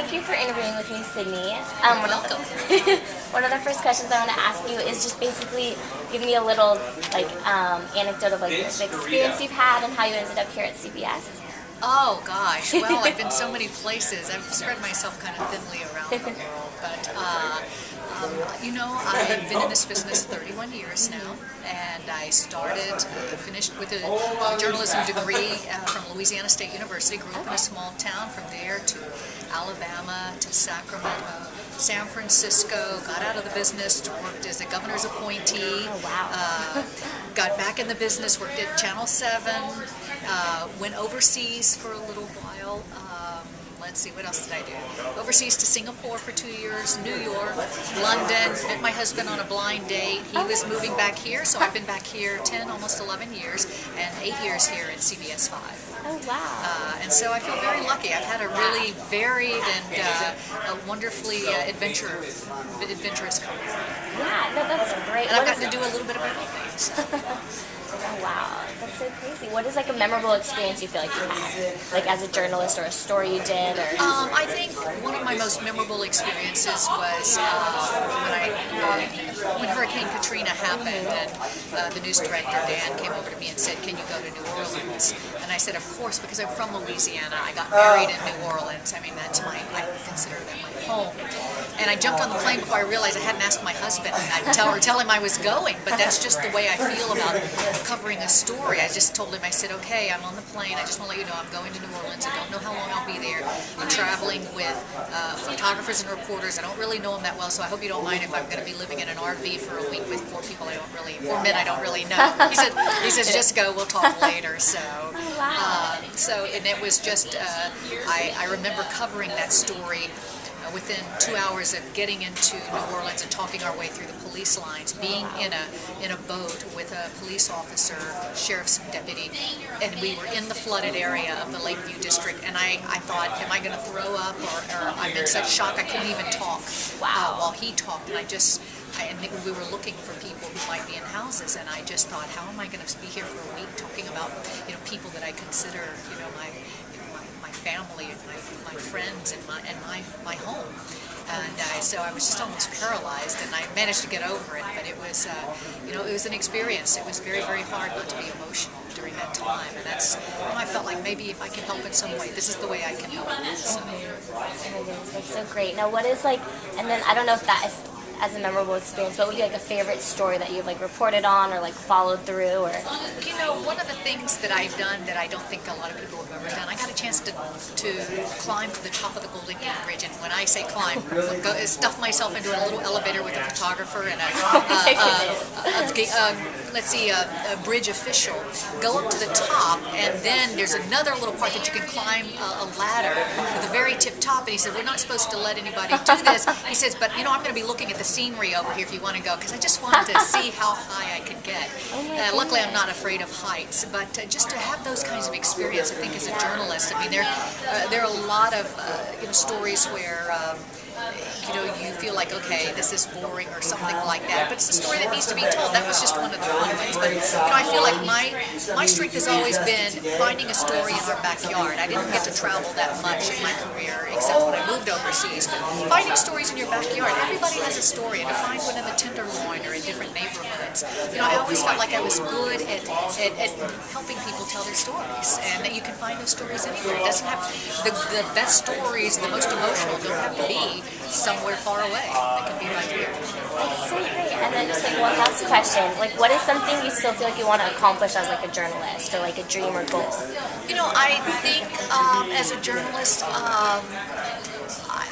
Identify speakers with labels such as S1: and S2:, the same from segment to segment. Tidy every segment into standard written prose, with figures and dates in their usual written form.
S1: thank you for interviewing with me, Sydney.
S2: Welcome.
S1: One of the first questions I want to ask you is just basically give me a little anecdote of the experience you've had and how you ended up here at CBS.
S2: Oh gosh, well, I've been so many places. I've spread myself kind of thinly around the world, but I've been in this business 31 years now, and I finished with a journalism degree from Louisiana State University. Grew up in a small town. From there to Alabama, to Sacramento, San Francisco. Got out of the business, worked as a governor's appointee.
S1: Oh, wow.
S2: Got back in the business, worked at Channel 7. Went overseas for a little while. Let's see, what else did I do? Overseas to Singapore for 2 years, New York, London. Met my husband on a blind date. He was moving back here, so I've been back here 10, almost 11 years, and 8 years here at CBS 5.
S1: Oh, wow.
S2: And so I feel very lucky. I've had a really varied and a wonderfully adventurous career.
S1: Yeah, no, that's great.
S2: And I've gotten to do a little bit of everything. So.
S1: Oh, wow, that's so crazy. What is a memorable experience you feel like you had, as a journalist, or a story you did? Or
S2: I think one of my most memorable experiences was when Hurricane Katrina happened, and the news director Dan came over to me and said, "Can you go to New Orleans?" And I said, "Of course," because I'm from Louisiana. I got married in New Orleans. I mean, I consider that my home. And I jumped on the plane before I realized I hadn't asked my husband. I'd tell him I was going, but that's just the way I feel about covering a story. I just told him, I said, "Okay, I'm on the plane. I just want to let you know I'm going to New Orleans. I don't know how long I'll be there. I'm traveling with photographers and reporters. I don't really know them that well, so I hope you don't mind if I'm going to be living in an RV for a week with four men I don't really know." He says, "Just go. We'll talk later." So, and it was just, I remember covering that story. Within 2 hours of getting into New Orleans and talking our way through the police lines, being in a boat with a police officer, sheriff's deputy, and we were in the flooded area of the Lakeview district, and I thought, am I going to throw up, or I'm in such shock I couldn't even talk while he talked, and we were looking for people who might be in houses, and I just thought, how am I going to be here for a week talking about people that I consider my family and my friends and my home, and so I was just almost paralyzed, and I managed to get over it. But it was it was an experience. It was very, very hard not to be emotional during that time, and that's I felt like maybe if I can help in some way, this is the way I can help. So.
S1: Oh my goodness, that's so great. Now, what is and then I don't know if that is as a memorable experience, what would be a favorite story that you've reported on or followed through? Or
S2: one of the things that I've done that I don't think a lot of people have ever done, I got a chance to climb to the top of the Golden Gate Bridge, and when I say climb, stuff myself into a little elevator with a photographer and a bridge official, go up to the top, and then there's another little part that you can climb a ladder to the very tip top, and he said, "We're not supposed to let anybody do this." He says, "But I'm going to be looking at the scenery over here if you want to go," because I just wanted to see how high I could get. Luckily, I'm not afraid of heights, but just to have those kinds of experience, I think as a journalist, I mean, there are a lot of stories where you feel like, okay, this is boring or something like that, but it's a story that needs to be told. That was just one of the fun ones. But I feel like my strength has always been finding a story in our backyard. I didn't get to travel that much in my career, except when I moved overseas. But finding stories in your backyard, everybody has a story, and to find one in the Tenderloin or in different neighborhoods. I always felt like I was good at helping people tell their stories, and that you can find those stories anywhere. It doesn't have the best stories, the most emotional, don't have to be somewhere far away. It can be right here.
S1: That's so great. And then just one last question. What is something you still feel like you want to accomplish as a journalist, or a dream or goal?
S2: I think as a journalist,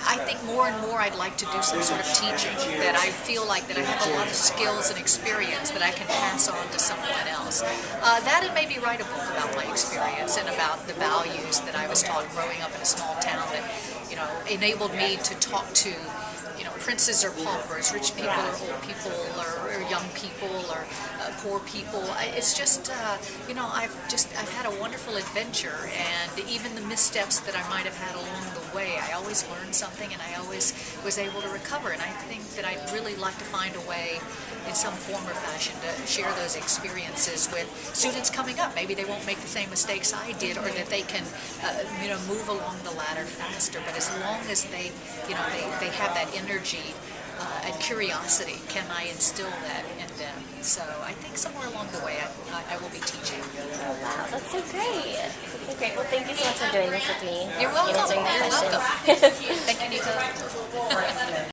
S2: I think more and more I'd like to do some sort of teaching, that I feel like that I have a lot of skills and experience that I can pass on to someone else. That and maybe write a book about my experience and about the values that I was taught growing up in a small town that, enabled me to talk to, princes or paupers, rich people or old people, or young people or poor people. It's just, I've had a wonderful adventure, and even the missteps that I might have had along the way, I always learned something, and I always was able to recover. And I think that I'd really like to find a way, in some form or fashion, to share those experiences with students coming up. Maybe they won't make the same mistakes I did, or that they can, move along the ladder faster. But as long as they have that energy and curiosity, can I instill that in them? So I think somewhere along the way I will be teaching.
S1: Oh, wow, that's so great. That's so great. Well, thank you so much for doing this with me.
S2: You're welcome.
S1: Answering my
S2: You're
S1: questions.
S2: welcome. Thank you, Nika.